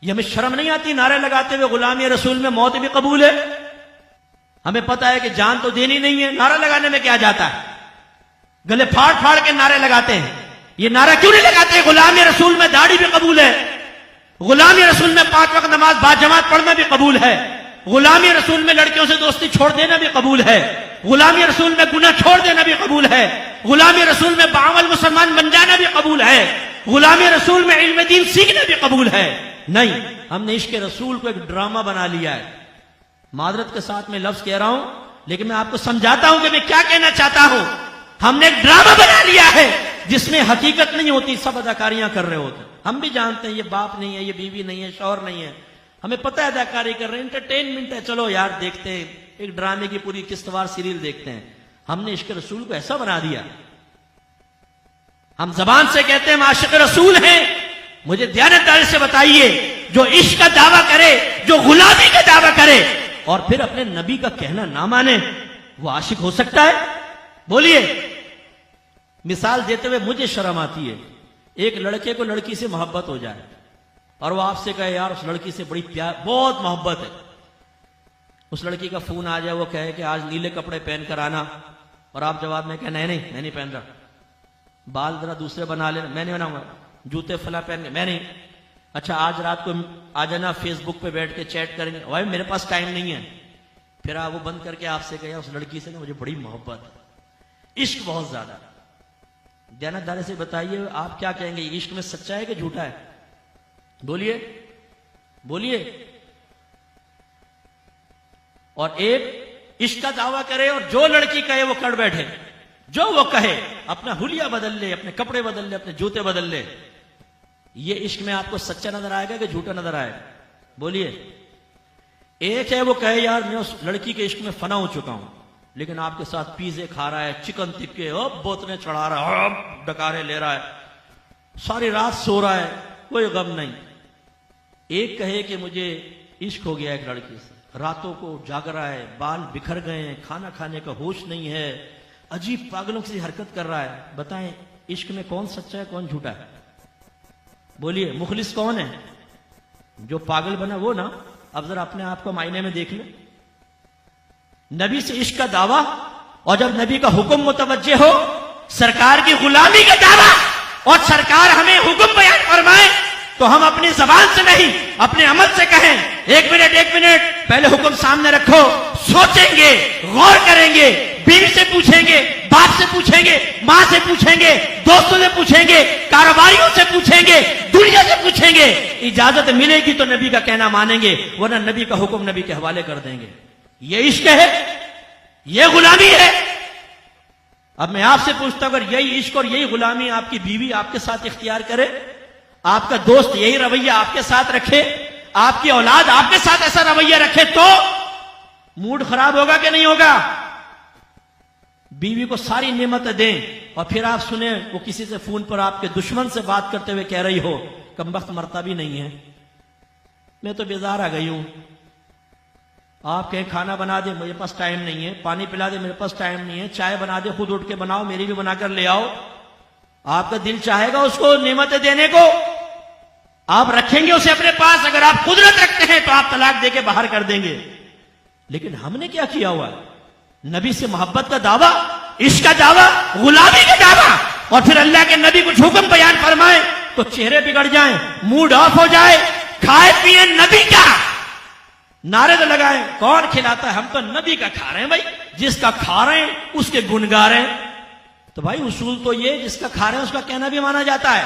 یہ ہمیں شرم نہیں آتی نعرے لگاتے ہوئے غلامی رسول میں موت بھی قبول ہے؟ ہمیں پتا ہے کہ جان تو دینی نہیں ہے، نعرہ لگانے میں کیا جاتا ہے؟ گلے پھاڑ پھاڑ کے نعرے لگاتے ہیں. یہ نعرہ کیوں نہیں لگاتے غلامی رسول میں داڑھی بھی قبول ہے، غلامی رسول میں 5 وقت نماز باجماعت پڑھنا بھی قبول ہے، غلامی رسول میں لڑکیوں سے دوستی چھوڑ دینا بھی قبول ہے، غلامی رسول میں گناہ چھوڑ دینا بھی قبول ہے، غلامی رسول میں باعمل مسلمان بن جانا بھی قبول ہے، غلامی رسول میں علم دین سیکھنا بھی قبول ہے. نہیں، ہم نے عشق رسول کو ایک ڈرامہ بنا لیا ہے. معذرت کے ساتھ میں لفظ کہہ رہا ہوں، لیکن میں آپ کو سمجھاتا ہوں کہ میں کیا کہنا چاہتا ہوں. ہم نے ایک ڈرامہ بنا لیا ہے جس میں حقیقت نہیں ہوتی، سب اداکاریاں کر رہے ہوتے ہیں. ہم بھی جانتے ہیں یہ باپ نہیں ہے، یہ بیوی نہیں ہے، شوہر نہیں ہے، ہمیں پتہ ہے اداکاری کر رہے ہیں، انٹرٹینمنٹ ہے، چلو یار دیکھتے ہیں، ایک ڈرامے کی پوری قسط وار سیریل دیکھتے ہیں. ہم نے عشق رسول کو ایسا بنا دیا، ہم زبان سے کہتے ہیں ہم عاشق رسول ہیں. مجھے دیانتداری سے بتائیے، جو عشق کا دعویٰ کرے، جو غلامی کا دعویٰ کرے اور پھر اپنے نبی کا کہنا نہ مانے، وہ عاشق ہو سکتا ہے؟ بولیے. مثال دیتے ہوئے مجھے شرم آتی ہے، ایک لڑکے کو لڑکی سے محبت ہو جائے اور وہ آپ سے کہے یار اس لڑکی سے بڑی پیار بہت محبت ہے. اس لڑکی کا فون آ جائے، وہ کہے کہ آج نیلے کپڑے پہن کر آنا، اور آپ جواب میں کہ نہیں میں نہیں پہن رہا، بال ذرا دوسرے بنا لینا، میں نہیں بناؤں گا، جوتے فلاں پہن کے میں نہیں. اچھا آج رات کو آ جانا، فیس بک پہ بیٹھ کے چیٹ کریں گے، بھائی میرے پاس ٹائم نہیں ہے. پھر آپ وہ بند کر کے آپ سے کہے اس لڑکی سے مجھے بڑی محبت ہے، عشق بہت زیادہ. دیانتداری سے بتائیے آپ کیا کہیں گے، عشق میں سچا ہے کہ جھوٹا ہے؟ بولیے بولیے. اور ایک عشق کا دعویٰ کرے اور جو لڑکی کہے وہ کر بیٹھے، جو وہ کہے، اپنا حلیہ بدل لے، اپنے کپڑے بدل لے، اپنے جوتے بدل لے. یہ عشق میں آپ کو سچا نظر آئے گا کہ جھوٹا نظر آئے گا؟ بولیے. ایک ہے وہ کہے یار میں اس لڑکی کے عشق میں فنا ہو چکا ہوں، لیکن آپ کے ساتھ پیزے کھا رہا ہے، چکن ٹکے بوتلیں چڑھا رہا ہے، ڈکارے لے رہا ہے، ساری رات سو رہا ہے، کوئی غم نہیں. ایک کہے کہ مجھے عشق ہو گیا ایک لڑکی سے، راتوں کو جاگ رہا ہے، بال بکھر گئے ہیں، کھانا کھانے کا ہوش نہیں ہے، عجیب پاگلوں کی حرکت کر رہا ہے. بتائیں عشق میں کون سچا ہے کون جھوٹا ہے؟ بولیے. مخلص کون ہے؟ جو پاگل بنا وہ نا. اب ذرا اپنے آپ کو معائنے میں دیکھ لیں. نبی سے عشق کا دعویٰ اور جب نبی کا حکم متوجہ ہو، سرکار کی غلامی کا دعویٰ اور سرکار ہمیں حکم بیان فرمائے تو ہم اپنی زبان سے نہیں اپنے عمل سے کہیں. ایک منٹ پہلے حکم سامنے رکھو، سوچیں گے، غور کریں گے، بیوی سے پوچھیں گے، باپ سے پوچھیں گے، ماں سے پوچھیں گے، دوستوں سے پوچھیں گے، کاروباریوں سے پوچھیں گے، دنیا سے پوچھیں گے. اجازت ملے گی تو نبی کا کہنا مانیں گے، ورنہ نبی کا حکم نبی کے حوالے کر دیں گے. یہ عشق ہے، یہ غلامی ہے. اب میں آپ سے پوچھتا ہوں اگر یہی عشق اور یہی غلامی آپ کی بیوی آپ کے ساتھ اختیار کرے، آپ کا دوست یہی رویہ آپ کے ساتھ رکھے، آپ کی اولاد آپ کے ساتھ ایسا رویہ رکھے، تو موڈ خراب ہوگا کہ نہیں ہوگا؟ بیوی کو ساری نعمتیں دیں اور پھر آپ سنیں وہ کسی سے فون پر آپ کے دشمن سے بات کرتے ہوئے کہہ رہی ہو کمبخت مرتا بھی نہیں ہے، میں تو بیزار آ گئی ہوں. آپ کہیں کھانا بنا دے، میرے پاس ٹائم نہیں ہے، پانی پلا دے، میرے پاس ٹائم نہیں ہے، چائے بنا دے، خود اٹھ کے بناؤ، میری بھی بنا کر لے آؤ. آپ کا دل چاہے گا اس کو نعمتیں دینے کو، آپ رکھیں گے اسے اپنے پاس. اگر آپ قدرت رکھتے ہیں تو آپ طلاق دے کے باہر کر دیں گے. لیکن ہم نے کیا کیا ہوا ہے؟ نبی سے محبت کا دعویٰ، عشق کا دعویٰ، غلامی کا دعویٰ، اور پھر اللہ کے نبی کچھ حکم بیان فرمائے تو چہرے بگڑ جائیں، موڈ آف ہو جائے، کھائے پیے نبی کا، نعرے تو لگائیں کون کھلاتا ہے؟ ہم تو نبی کا کھا رہے ہیں. بھائی جس کا کھا رہے ہیں اس کے گن گا رہے ہیں. تو بھائی اصول تو یہ جس کا کھا رہے ہیں اس کا کہنا بھی مانا جاتا ہے.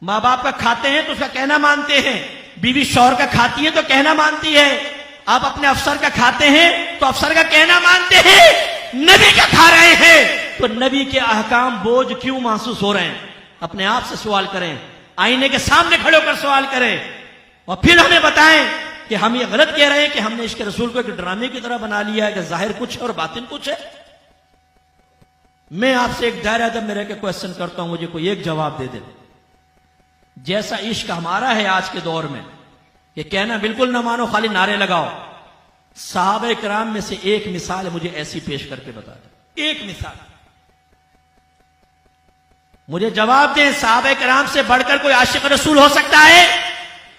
ماں باپ کا کھاتے ہیں تو اس کا کہنا مانتے ہیں، بیوی شوہر کا کھاتی ہے تو کہنا مانتی ہے، آپ اپنے افسر کا کھاتے ہیں تو افسر کا کہنا مانتے ہیں. نبی کا کھا رہے ہیں تو نبی کے احکام بوجھ کیوں محسوس ہو رہے ہیں؟ اپنے آپ سے سوال کریں، آئینے کے سامنے کھڑے ہو کر سوال کریں اور پھر ہمیں بتائیں کہ ہم یہ غلط کہہ رہے ہیں کہ ہم نے عشق رسول کو ایک ڈرامے کی طرح بنا لیا ہے کہ ظاہر کچھ ہے اور باطن کچھ ہے. میں آپ سے ایک دائرہ ادب میں رہ کے کوشچن کرتا ہوں، مجھے کوئی ایک جواب دے دے. جیسا عشق ہمارا ہے آج کے دور میں، یہ کہنا بالکل نہ مانو، خالی نعرے لگاؤ. صحابہ کرام میں سے ایک مثال مجھے ایسی پیش کر کے بتا دیں، ایک مثال مجھے جواب دیں. صحابہ کرام سے بڑھ کر کوئی عاشق رسول ہو سکتا ہے؟